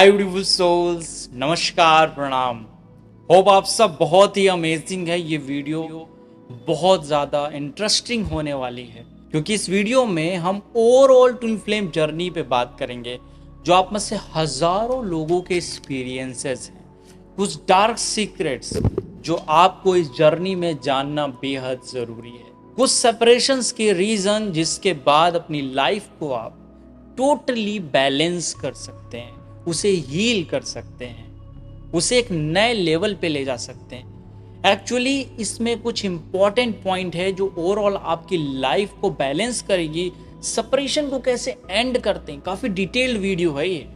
हाय beautiful souls, नमस्कार, प्रणाम। Hope आप सब बहुत ही अमेजिंग है। ये वीडियो बहुत ज़्यादा इंटरेस्टिंग होने वाली है क्योंकि इस वीडियो में हम ओवरऑल ट्विन फ्लेम जर्नी पे बात करेंगे, जो आप में से हज़ारों लोगों के एक्सपीरियंसेस हैं, कुछ डार्क सीक्रेट्स जो आपको इस जर्नी में जानना बेहद ज़रूरी है, कुछ सेपरेशंस के रीज़न जिसके बाद अपनी लाइफ को आप टोटली बैलेंस कर सकते हैं, उसे हील कर सकते हैं, उसे एक नए लेवल पे ले जा सकते हैं। एक्चुअली इसमें कुछ इंपॉर्टेंट पॉइंट है जो ओवरऑल आपकी लाइफ को बैलेंस करेगी। सेपरेशन को कैसे एंड करते हैं, काफ़ी डिटेल्ड वीडियो है ये।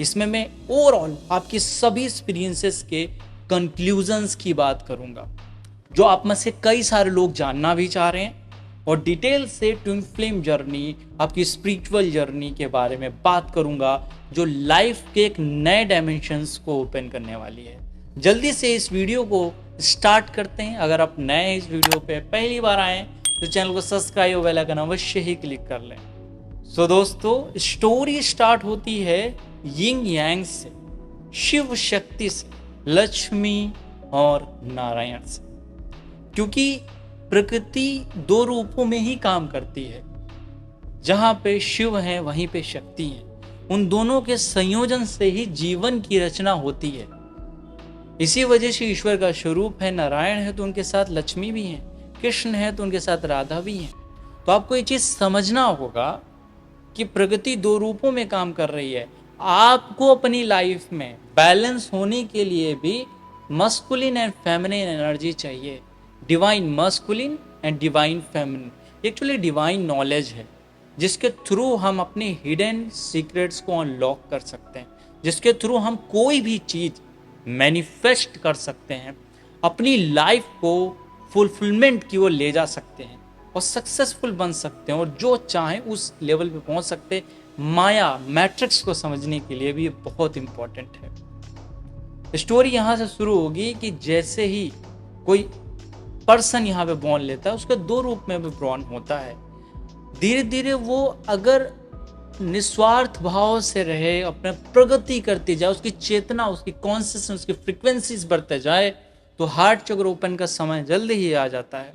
इसमें मैं ओवरऑल आपकी सभी एक्सपीरियंसेस के कंक्लूजन्स की बात करूंगा, जो आप में से कई सारे लोग जानना भी चाह रहे हैं, और डिटेल से ट्विन फ्लेम जर्नी, आपकी स्पिरिचुअल जर्नी के बारे में बात करूंगा, जो लाइफ के एक नए डायमेंशंस को ओपन करने वाली है। जल्दी से इस वीडियो को स्टार्ट करते हैं। अगर आप नए इस वीडियो पे पहली बार आए तो चैनल को सब्सक्राइब और बेल आइकन अवश्य ही क्लिक कर लें। सो दोस्तों, स्टोरी स्टार्ट होती है यिंग यांग से, शिव शक्ति से, लक्ष्मी और नारायण से, क्योंकि प्रकृति दो रूपों में ही काम करती है। जहां पे शिव है वहीं पे शक्ति है। उन दोनों के संयोजन से ही जीवन की रचना होती है। इसी वजह से ईश्वर का स्वरूप है। नारायण है तो उनके साथ लक्ष्मी भी है, कृष्ण है तो उनके साथ राधा भी है। तो आपको ये चीज समझना होगा कि प्रकृति दो रूपों में काम कर रही है। आपको अपनी लाइफ में बैलेंस होने के लिए भी मस्कुलिन एंड फेमिनिन एनर्जी चाहिए। Divine masculine and divine feminine actually divine knowledge है, जिसके थ्रू हम अपने हिडन सीक्रेट्स को अनलॉक कर सकते हैं, जिसके थ्रू हम कोई भी चीज़ मैनिफेस्ट कर सकते हैं, अपनी लाइफ को फुलफिलमेंट की ओर ले जा सकते हैं और सक्सेसफुल बन सकते हैं, और जो चाहें उस लेवल पे पहुंच सकते हैं। माया मैट्रिक्स को समझने के लिए भी ये बहुत इंपॉर्टेंट है। स्टोरी यहाँ से शुरू होगी कि जैसे ही कोई पर्सन यहाँ पे बॉर्न लेता है, उसके दो रूप में भी बॉर्न होता है। धीरे धीरे वो अगर निस्वार्थ भाव से रहे, अपने प्रगति करती जाए, उसकी चेतना, उसकी कॉन्शियसनेस, उसकी फ्रीक्वेंसीज बढ़ते जाए, तो हार्ट चक्र ओपन का समय जल्दी ही आ जाता है।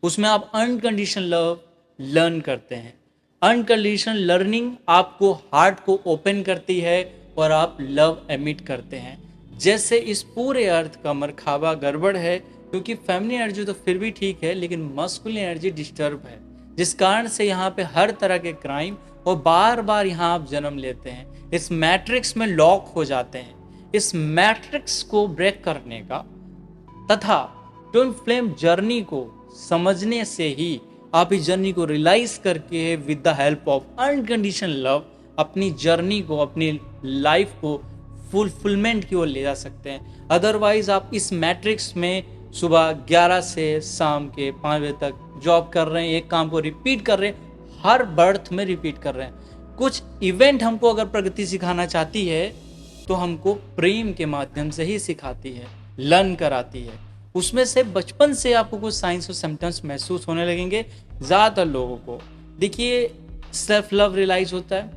उसमें आप अनकंडीशनल लव लर्न करते हैं। अनकंडीशनल लर्निंग आपको हार्ट को ओपन करती है और आप लव एमिट करते हैं। जैसे इस पूरे अर्थ का मरखाबा गड़बड़ है, क्योंकि फेमिनिन एनर्जी तो फिर भी ठीक है, लेकिन मस्कुलिन एनर्जी डिस्टर्ब है, जिस कारण से यहाँ पे हर तरह के क्राइम, और बार बार यहाँ आप जन्म लेते हैं, इस मैट्रिक्स में लॉक हो जाते हैं। इस मैट्रिक्स को ब्रेक करने का तथा ट्विन फ्लेम जर्नी को समझने से ही आप इस जर्नी को रियलाइज करके with the help of unconditional love अपनी जर्नी को, अपनी लाइफ को फुलफिलमेंट की ओर ले जा सकते हैं। अदरवाइज आप इस मैट्रिक्स में सुबह 11 से शाम के 5 बजे तक जॉब कर रहे हैं, एक काम को रिपीट कर रहे हैं, हर बर्थ में रिपीट कर रहे हैं। कुछ इवेंट हमको अगर प्रगति सिखाना चाहती है तो हमको प्रेम के माध्यम से ही सिखाती है, लर्न कराती है। उसमें से बचपन से आपको कुछ साइंस और सिम्टम्स महसूस होने लगेंगे। ज़्यादातर लोगों को देखिए सेल्फ लव रियलाइज होता है,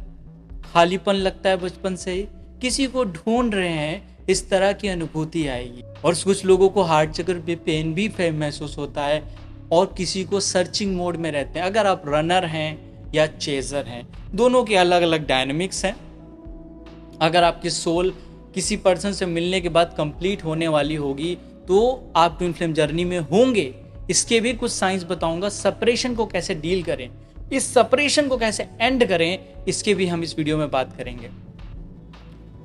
खालीपन लगता है बचपन से ही, किसी को ढूंढ रहे हैं, इस तरह की अनुभूति आएगी। और कुछ लोगों को हार्ट चक्र पे पेन भी महसूस होता है, और किसी को सर्चिंग मोड में रहते हैं। अगर आप रनर हैं या चेजर हैं, दोनों के अलग अलग डायनेमिक्स हैं। अगर आपकी सोल किसी पर्सन से मिलने के बाद कंप्लीट होने वाली होगी तो आप ट्विन फ्लेम जर्नी में होंगे। इसके भी कुछ साइंस बताऊंगा। सेपरेशन को कैसे डील करें, इस सेपरेशन को कैसे एंड करें, इसके भी हम इस वीडियो में बात करेंगे।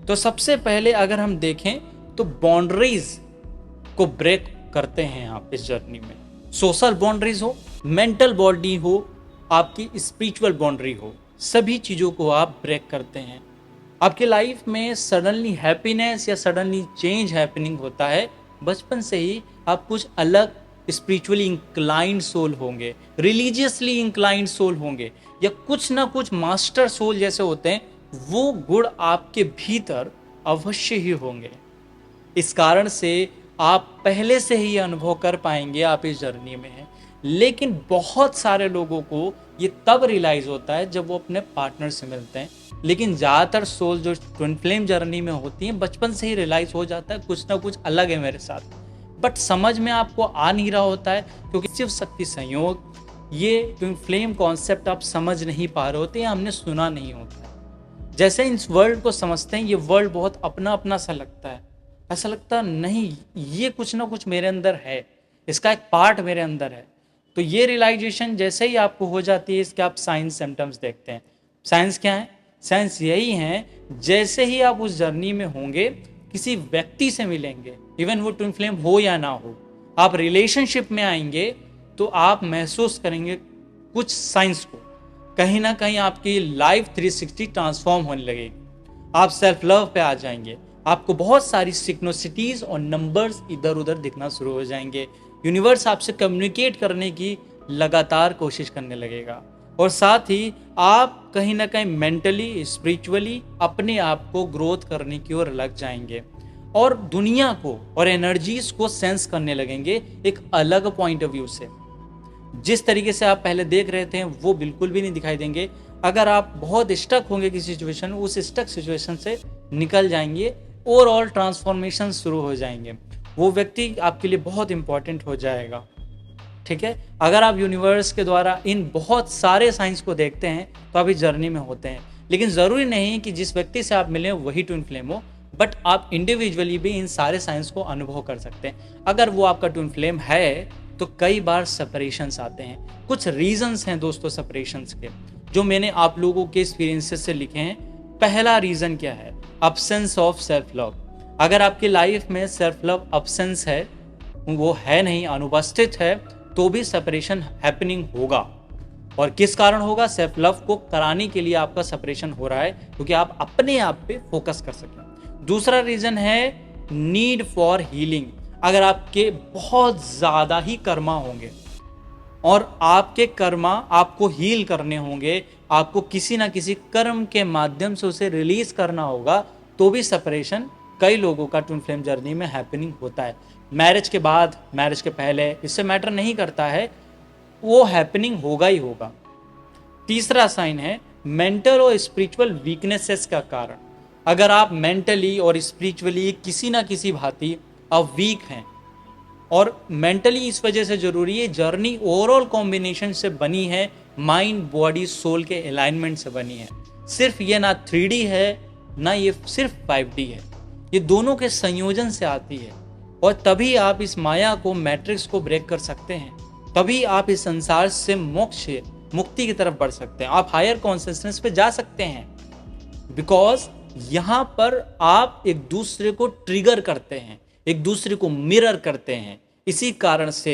तो सबसे पहले अगर हम देखें तो बाउंड्रीज को ब्रेक करते हैं आप इस जर्नी में। सोशल बाउंड्रीज हो, मेंटल बॉडी हो, आपकी स्पिरिचुअल बाउंड्री हो, सभी चीज़ों को आप ब्रेक करते हैं। आपके लाइफ में सडनली हैप्पीनेस या सडनली चेंज हैपनिंग होता है। बचपन से ही आप कुछ अलग स्पिरिचुअली इंक्लाइंड सोल होंगे, रिलीजियसली इंक्लाइंड सोल होंगे, या कुछ ना कुछ मास्टर सोल जैसे होते हैं, वो गुण आपके भीतर अवश्य ही होंगे। इस कारण से आप पहले से ही अनुभव कर पाएंगे आप इस जर्नी में हैं। लेकिन बहुत सारे लोगों को ये तब रियलाइज होता है जब वो अपने पार्टनर से मिलते हैं, लेकिन ज़्यादातर सोल जो ट्विन फ्लेम जर्नी में होती हैं बचपन से ही रियलाइज़ हो जाता है कुछ ना कुछ अलग है मेरे साथ, बट समझ में आपको आ नहीं रहा होता है क्योंकि शिव शक्ति संयोग ये ट्विन फ्लेम कॉन्सेप्ट आप समझ नहीं पा रहे होते या हमने सुना नहीं होता है। जैसे इस वर्ल्ड को समझते हैं ये वर्ल्ड बहुत अपना अपना सा लगता है, ऐसा लगता नहीं ये कुछ ना कुछ मेरे अंदर है, इसका एक पार्ट मेरे अंदर है। तो ये रियलाइजेशन जैसे ही आपको हो जाती है इसके आप साइंस सिम्टम्स देखते हैं। साइंस क्या है? साइंस यही है जैसे ही आप उस जर्नी में होंगे किसी व्यक्ति से मिलेंगे, इवन वो ट्विन फ्लेम हो या ना हो, आप रिलेशनशिप में आएंगे तो आप महसूस करेंगे कुछ साइंस को, कहीं ना कहीं आपकी लाइफ 360 ट्रांसफॉर्म होने लगेगी। आप सेल्फ लव पे आ जाएंगे, आपको बहुत सारी सिक्नोसिटीज और नंबर्स इधर उधर दिखना शुरू हो जाएंगे। यूनिवर्स आपसे कम्युनिकेट करने की लगातार कोशिश करने लगेगा और साथ ही आप कहीं ना कहीं मेंटली स्पिरिचुअली अपने आप को ग्रोथ करने की ओर लग जाएंगे और दुनिया को और एनर्जीज को सेंस करने लगेंगे एक अलग पॉइंट ऑफ व्यू से। जिस तरीके से आप पहले देख रहे थे वो बिल्कुल भी नहीं दिखाई देंगे। अगर आप बहुत स्टक होंगे किसी सिचुएशन, उस स्टक सिचुएशन से निकल जाएंगे, ओवरऑल ट्रांसफॉर्मेशन शुरू हो जाएंगे, वो व्यक्ति आपके लिए बहुत इंपॉर्टेंट हो जाएगा। ठीक है, अगर आप यूनिवर्स के द्वारा इन बहुत सारे साइंस को देखते हैं तो आप इस जर्नी में होते हैं, लेकिन ज़रूरी नहीं कि जिस व्यक्ति से आप मिले वही ट्विन फ्लेम हो, बट आप इंडिविजुअली भी इन सारे साइंस को अनुभव कर सकते हैं। अगर वो आपका ट्विन फ्लेम है तो कई बार सेपरेशंस आते हैं। कुछ रीजंस हैं दोस्तों सेपरेशंस के जो मैंने आप लोगों के एक्सपीरियंसेस से लिखे हैं। पहला रीज़न क्या है? Absence of self love. अगर आपकी लाइफ में सेल्फ लव अब्सेंस है, वो है नहीं, अनुपस्थित है, तो भी सेपरेशन हैपनिंग होगा। और किस कारण होगा? सेल्फ लव को कराने के लिए आपका सेपरेशन हो रहा है क्योंकि आप अपने आप पे फोकस कर सकें। दूसरा रीजन है नीड फॉर हीलिंग। अगर आपके बहुत ज़्यादा ही कर्मा होंगे और आपके कर्मा आपको हील करने होंगे, आपको किसी ना किसी कर्म के माध्यम से उसे रिलीज करना होगा, तो भी सेपरेशन कई लोगों का ट्विन फ्लेम जर्नी में हैपनिंग होता है। मैरिज के बाद, मैरिज के पहले, इससे मैटर नहीं करता है, वो हैपनिंग होगा ही होगा। तीसरा साइन है मेंटल और स्पिरिचुअल वीकनेसेस का कारण। अगर आप मेंटली और स्पिरिचुअली किसी ना किसी भांति अब वीक हैं, और मेंटली इस वजह से जरूरी है, जर्नी ओवरऑल कॉम्बिनेशन से बनी है, माइंड बॉडी सोल के अलाइनमेंट से बनी है। सिर्फ ये ना 3D है ना ये सिर्फ 5D है, ये दोनों के संयोजन से आती है। और तभी आप इस माया को, मैट्रिक्स को ब्रेक कर सकते हैं, तभी आप इस संसार से मोक्ष, मुक्ति की तरफ बढ़ सकते हैं, आप हायर कॉन्शियसनेस पे जा सकते हैं। बिकॉज यहाँ पर आप एक दूसरे को ट्रिगर करते हैं, एक दूसरे को मिरर करते हैं। इसी कारण से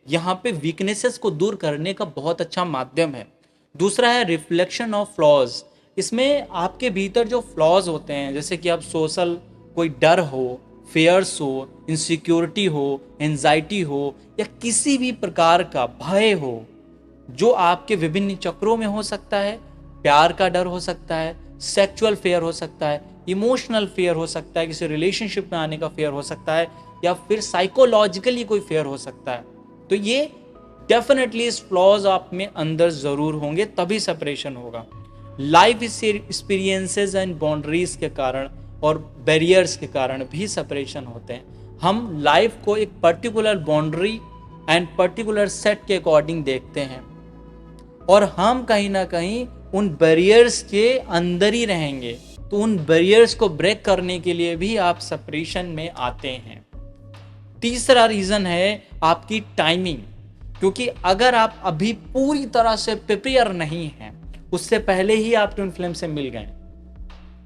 यहाँ पे वीकनेसेस को दूर करने का बहुत अच्छा माध्यम है। दूसरा है रिफ्लेक्शन ऑफ फ्लॉज। इसमें आपके भीतर जो फ्लॉज होते हैं, जैसे कि आप सोशल कोई डर हो, फेयर्स हो, इनसिक्योरिटी हो, एंजाइटी हो, या किसी भी प्रकार का भय हो जो आपके विभिन्न चक्रों में हो सकता है। प्यार का डर हो सकता है, सेक्सुअल फेयर हो सकता है, इमोशनल फेयर हो सकता है, किसी रिलेशनशिप में आने का फेयर हो सकता है, या फिर साइकोलॉजिकली कोई फेयर हो सकता है। तो ये डेफिनेटली इस फ्लॉज आप में अंदर जरूर होंगे, तभी सेपरेशन होगा। लाइफ एक्सपीरियंसेस एंड बाउंड्रीज के कारण और बैरियर्स के कारण भी सेपरेशन होते हैं। हम लाइफ को एक particular boundary and particular set के अकॉर्डिंग देखते हैं और हम कहीं ना कहीं उन बैरियर्स के अंदर ही रहेंगे। तो उन बैरियर्स को ब्रेक करने के लिए भी आप सेपरेशन में आते हैं। तीसरा रीजन है आपकी टाइमिंग, क्योंकि अगर आप अभी पूरी तरह से प्रिपेयर नहीं हैं, उससे पहले ही आप ट्विन फ्लेम से मिल गए,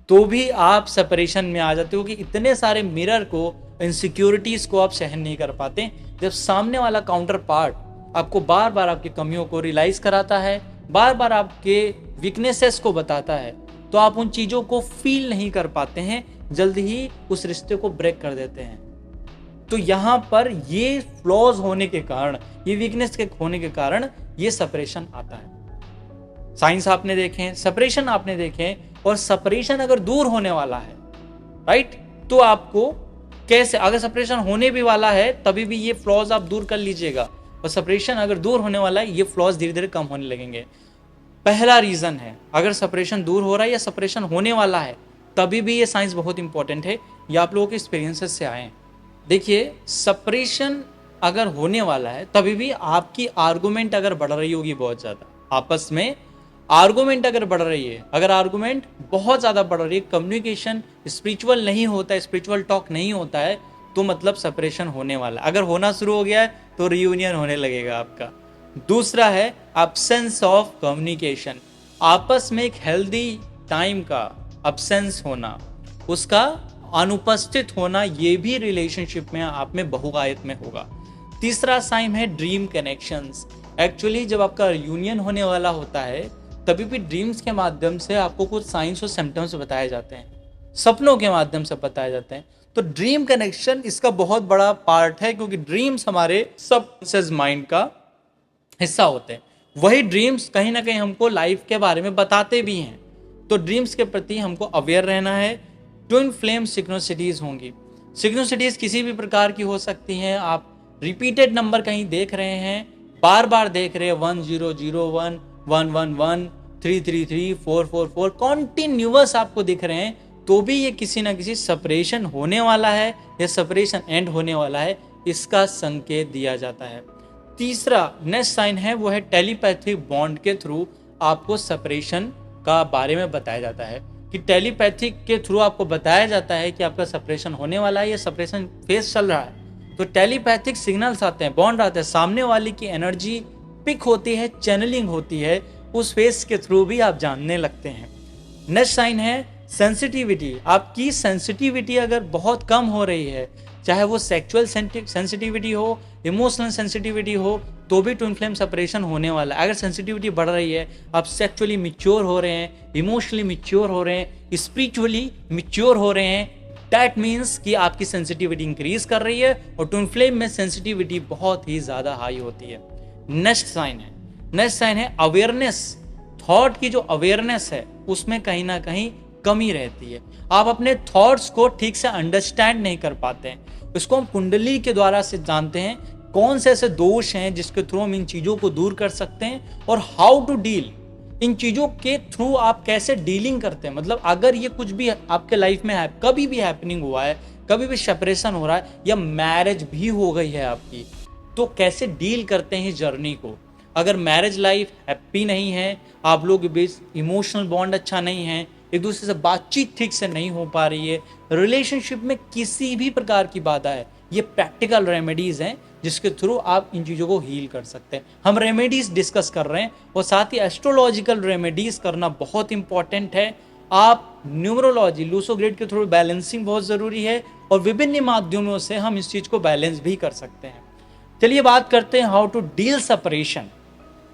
तो भी आप सेपरेशन में आ जाते हो कि इतने सारे मिरर को, इनसिक्योरिटीज को आप सहन नहीं कर पाते। जब सामने वाला काउंटर पार्ट आपको बार बार आपकी कमियों को रियलाइज कराता है, बार बार आपके वीकनेसेस को बताता है, तो आप उन चीज़ों को फील नहीं कर पाते हैं, जल्द ही उस रिश्ते को ब्रेक कर देते हैं। तो यहाँ पर ये फ्लॉज होने के कारण, ये वीकनेस के होने के कारण ये सेपरेशन आता है। साइंस आपने देखे, सेपरेशन आपने देखे, और सेपरेशन अगर दूर होने वाला है, राइट, तो आपको कैसे, अगर सेपरेशन होने भी वाला है तभी भी ये फ्लॉज आप दूर कर लीजिएगा, और सेपरेशन अगर दूर होने वाला है ये फ्लॉज धीरे धीरे कम होने लगेंगे। पहला रीजन है। अगर सेपरेशन दूर हो रहा है या सेपरेशन होने वाला है तभी भी ये साइंस बहुत इंपॉर्टेंट है, ये आप लोगों के एक्सपीरियंसेस से आए हैं। देखिए, सेपरेशन अगर होने वाला है तभी भी आपकी आर्गुमेंट अगर बढ़ रही होगी बहुत ज़्यादा, आपस में आर्गुमेंट अगर बढ़ रही है, अगर आर्गुमेंट बहुत ज़्यादा बढ़ रही है, कम्युनिकेशन स्पिरिचुअल नहीं होता है, स्पिरिचुअल टॉक नहीं होता है, तो मतलब सेपरेशन होने वाला है। अगर होना शुरू हो गया है तो रियूनियन होने लगेगा आपका। दूसरा है एब्सेंस ऑफ कम्युनिकेशन, आपस में एक हेल्दी टाइम का एब्सेंस होना, उसका अनुपस्थित होना, ये भी रिलेशनशिप में आप में बहुआयत में होगा। तीसरा साइन है ड्रीम कनेक्शंस। एक्चुअली जब आपका यूनियन होने वाला होता है तभी भी ड्रीम्स के माध्यम से आपको कुछ साइंस और सिम्टम्स बताए जाते हैं, सपनों के माध्यम से बताए जाते हैं। तो ड्रीम कनेक्शन इसका बहुत बड़ा पार्ट है, क्योंकि ड्रीम्स हमारे सबकॉन्शियस माइंड का हिस्सा होते हैं। वही ड्रीम्स कहीं ना कहीं हमको लाइफ के बारे में बताते भी हैं। तो ड्रीम्स के प्रति हमको अवेयर रहना है। ट्विन फ्लेम सिक्नोसिटीज होंगी। सिक्नोसिटीज किसी भी प्रकार की हो सकती हैं। आप रिपीटेड नंबर कहीं देख रहे हैं, बार बार देख रहे हैं, 1001 111 333 444 कॉन्टिन्यूअस आपको दिख रहे हैं, तो भी ये किसी ना किसी सेपरेशन होने वाला है या सेपरेशन एंड होने वाला है, इसका संकेत दिया जाता है। तीसरा नेक्स्ट साइन है वो है टेलीपैथिक बॉन्ड के थ्रू आपको सेपरेशन का बारे में बताया जाता है, कि टेलीपैथिक के थ्रू आपको बताया जाता है कि आपका सेपरेशन होने वाला है या सेपरेशन फेज चल रहा है। तो टेलीपैथिक सिग्नल्स आते हैं, बॉन्ड आते हैं, सामने वाले की एनर्जी पिक होती है, चैनलिंग होती है, उस फेस के थ्रू भी आप जानने लगते हैं। नेक्स्ट साइन है सेंसिटिविटी। आपकी सेंसिटिविटी अगर बहुत कम हो रही है, चाहे वो सेक्सुअल सेंसिटिविटी हो, इमोशनल सेंसिटिविटी हो, तो भी ट्विन फ्लेम सेपरेशन होने वाला है। अगर सेंसिटिविटी बढ़ रही है, आप सेक्सुअली मैच्योर हो रहे हैं, इमोशनली मैच्योर हो रहे हैं, स्पिरिचुअली मैच्योर हो रहे हैं, दैट मीन्स कि आपकी सेंसिटिविटी इंक्रीज कर रही है और ट्विन फ्लेम में सेंसिटिविटी बहुत ही ज्यादा हाई होती है। नेक्स्ट साइन है अवेयरनेस। थॉट की जो अवेयरनेस है उसमें कहीं ना कहीं कमी रहती है। आप अपने थॉट्स को ठीक से अंडरस्टैंड नहीं कर पाते हैं। इसको हम कुंडली के द्वारा से जानते हैं कौन से ऐसे दोष हैं जिसके थ्रू हम इन चीजों को दूर कर सकते हैं और हाउ टू डील, इन चीजों के थ्रू आप कैसे डीलिंग करते हैं। मतलब अगर ये कुछ भी आपके लाइफ में है, कभी भी हैपनिंग हुआ है, कभी भी सेपरेशन हो रहा है या मैरिज भी हो गई है आपकी, तो कैसे डील करते हैं इस जर्नी को। अगर मैरिज लाइफ हैप्पी नहीं है, आप लोग के बीच इमोशनल बॉन्ड अच्छा नहीं है, एक दूसरे से बातचीत ठीक से नहीं हो पा रही है, रिलेशनशिप में किसी भी प्रकार की बाधा है, ये प्रैक्टिकल रेमेडीज हैं जिसके थ्रू आप इन चीज़ों को हील कर सकते हैं। हम रेमेडीज डिस्कस कर रहे हैं और साथ ही एस्ट्रोलॉजिकल रेमेडीज करना बहुत इंपॉर्टेंट है। आप न्यूमरोलॉजी लूसो ग्रिड के थ्रू बैलेंसिंग बहुत ज़रूरी है और विभिन्न माध्यमों से हम इस चीज़ को बैलेंस भी कर सकते हैं। चलिए बात करते हैं हाउ टू डील सेपरेशन।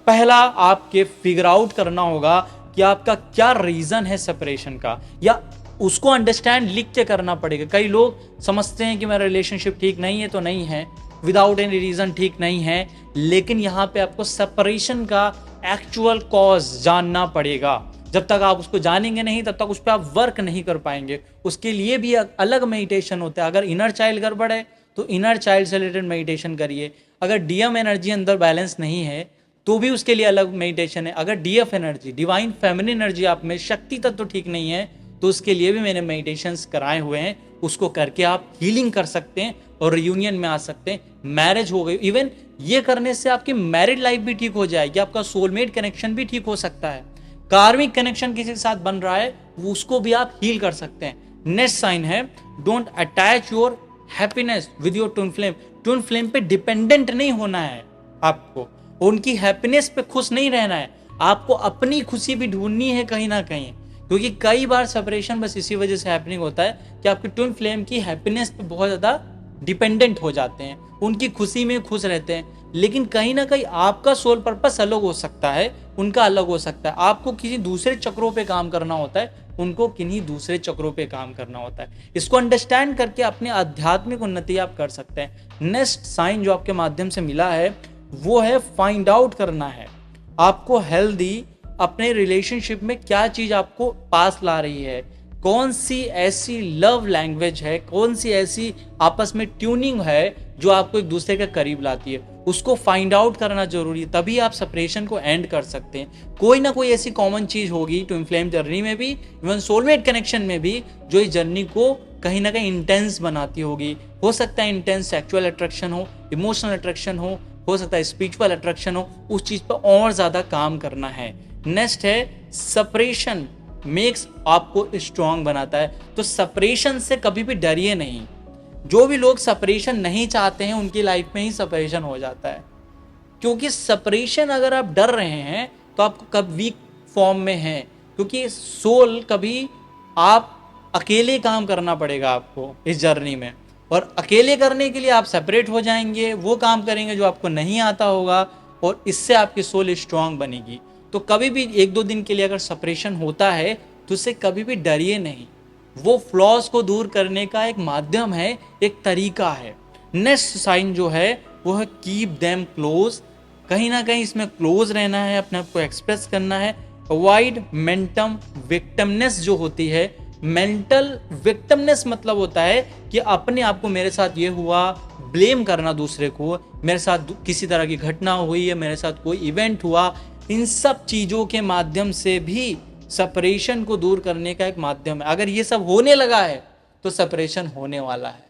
पहला आपके फिगर आउट करना होगा कि आपका क्या रीजन है सेपरेशन का, या उसको अंडरस्टैंड लिख के करना पड़ेगा। कई लोग समझते हैं कि मेरा रिलेशनशिप ठीक नहीं है तो नहीं है, विदाउट एनी रीजन ठीक नहीं है, लेकिन यहाँ पे आपको सेपरेशन का एक्चुअल कॉज जानना पड़ेगा। जब तक आप उसको जानेंगे नहीं तब तक उस पर आप वर्क नहीं कर पाएंगे। उसके लिए भी अलग मेडिटेशन होता है। अगर इनर चाइल्ड गड़बड़ है तो इनर चाइल्ड से रिलेटेड मेडिटेशन करिए। अगर डीएम एनर्जी अंदर बैलेंस नहीं है तो भी उसके लिए अलग मेडिटेशन है। अगर DF energy, divine feminine energy आप में, शक्ति तत्व तो ठीक नहीं है, तो उसके लिए भी मैंने मेडिटेशंस कराए हुए हैं। उसको करके आप हीलिंग कर सकते हैं और रियूनियन में आ सकते हैं। मैरिज हो गई, इवन ये करने से आपकी मैरिड लाइफ भी ठीक हो जाएगी, आपका सोलमेट कनेक्शन भी ठीक हो सकता है। कार्मिक कनेक्शन किसी के साथ बन रहा है वो उसको भी आप हील कर सकते हैं। नेक्स्ट साइन है don't attach your happiness with your twin flame. Twin flame पे डिपेंडेंट नहीं होना है आपको, उनकी हैप्पीनेस पे खुश नहीं रहना है, आपको अपनी खुशी भी ढूंढनी है कहीं ना कहीं। क्योंकि कई बार सेपरेशन बस इसी वजह से हैपनिंग होता है कि आपकी ट्विन फ्लेम की हैप्पीनेस पे बहुत ज़्यादा डिपेंडेंट हो जाते हैं, उनकी खुशी में खुश रहते हैं। लेकिन कहीं ना कहीं आपका सोल पर्पस अलग हो सकता है, उनका अलग हो सकता है। आपको किसी दूसरे चक्रों पे काम करना होता है, उनको किन्हीं दूसरे चक्रों पे काम करना होता है। इसको अंडरस्टैंड करके अपनी आध्यात्मिक उन्नति आप कर सकते हैं। नेक्स्ट साइन जो आपके माध्यम से मिला है वो है फाइंड आउट करना है आपको हेल्दी अपने रिलेशनशिप में क्या चीज आपको पास ला रही है, कौन सी ऐसी लव लैंग्वेज है, कौन सी ऐसी आपस में ट्यूनिंग है जो आपको एक दूसरे के करीब लाती है। उसको फाइंड आउट करना जरूरी है, तभी आप सेपरेशन को एंड कर सकते हैं। कोई ना कोई ऐसी कॉमन चीज होगी ट्विन फ्लेम जर्नी में भी, इवन सोलमेट कनेक्शन में भी, जो इस जर्नी को कहीं ना कहीं इंटेंस बनाती होगी। हो सकता है इंटेंस सेक्सुअल अट्रैक्शन हो, इमोशनल अट्रैक्शन हो सकता है स्पिरिचुअल अट्रैक्शन हो, उस चीज पर और ज्यादा काम करना है। नेक्स्ट है सेपरेशन मेक्स आपको स्ट्रांग बनाता है। तो सेपरेशन से कभी भी डरिए नहीं। जो भी लोग सेपरेशन नहीं चाहते हैं उनकी लाइफ में ही सेपरेशन हो जाता है, क्योंकि सेपरेशन अगर आप डर रहे हैं तो आप कब वीक फॉर्म में हैं, क्योंकि सोल कभी आप अकेले काम करना पड़ेगा आपको इस जर्नी में, और अकेले करने के लिए आप सेपरेट हो जाएंगे, वो काम करेंगे जो आपको नहीं आता होगा, और इससे आपकी सोल स्ट्रांग बनेगी। तो कभी भी 1-2 दिन के लिए अगर सेपरेशन होता है तो उससे कभी भी डरिए नहीं। वो फ्लॉज को दूर करने का एक माध्यम है, एक तरीका है। नेक्स्ट साइन जो है वो है कीप देम क्लोज। कहीं ना कहीं इसमें क्लोज रहना है, अपने आप को एक्सप्रेस करना है। अवॉइड मेंटल विक्टिमनेस जो होती है, मेंटल विक्टिमनेस मतलब होता है कि अपने आप को, मेरे साथ ये हुआ, ब्लेम करना दूसरे को, मेरे साथ किसी तरह की घटना हुई है, मेरे साथ कोई इवेंट हुआ, इन सब चीज़ों के माध्यम से भी सेपरेशन को दूर करने का एक माध्यम है। अगर ये सब होने लगा है तो सेपरेशन होने वाला है,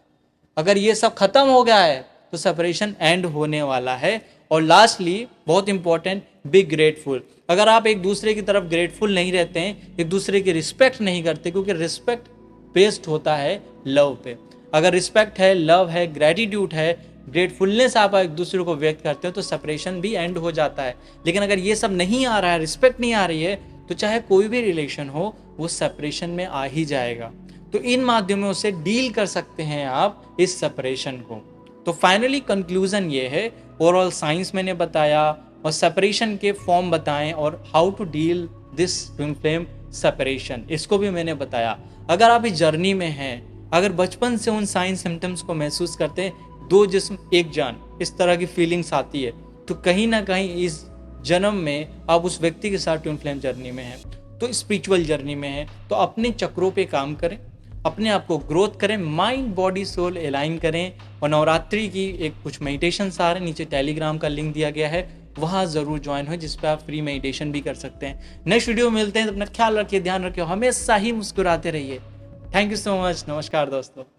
अगर ये सब खत्म हो गया है तो सेपरेशन एंड होने वाला है। और लास्टली बहुत इंपॉर्टेंट, बी ग्रेटफुल। अगर आप एक दूसरे की तरफ ग्रेटफुल नहीं रहते हैं, एक दूसरे की रिस्पेक्ट नहीं करते, क्योंकि रिस्पेक्ट बेस्ड होता है लव पे। अगर रिस्पेक्ट है, लव है, ग्रेटिट्यूड है, ग्रेटफुलनेस आप एक दूसरे को व्यक्त करते हो, तो सेपरेशन भी एंड हो जाता है। लेकिन अगर ये सब नहीं आ रहा है, रिस्पेक्ट नहीं आ रही है, तो चाहे कोई भी रिलेशन हो वो सेपरेशन में आ ही जाएगा। तो इन माध्यमों से डील कर सकते हैं आप इस सेपरेशन को। तो फाइनली कंक्लूजन ये है, ओवरऑल साइंस मैंने बताया और सेपरेशन के फॉर्म बताएं और how to deal this twin flame separation, इसको भी मैंने बताया। अगर आप इस जर्नी में हैं, अगर बचपन से उन साइन सिम्टम्स को महसूस करते हैं, 2 जिस्म एक जान, इस तरह की फीलिंग्स आती है, तो कहीं ना कहीं इस जन्म में आप उस व्यक्ति के साथ ट्विन फ्लेम जर्नी में हैं, तो स्पिरिचुअल जर्नी में है। तो अपने चक्रों पे काम करें, अपने आप को ग्रोथ करें, माइंड बॉडी सोल अलाइन करें। और नवरात्रि की एक कुछ मेडिटेशंस आ रहे हैं, नीचे टेलीग्राम का लिंक दिया गया है, वहाँ ज़रूर ज्वाइन हो, जिस पे आप फ्री मेडिटेशन भी कर सकते हैं। नेक्स्ट वीडियो में मिलते हैं, तो अपना ख्याल रखिए, ध्यान रखिए, हमेशा ही मुस्कुराते रहिए। Thank you so much. नमस्कार दोस्तों।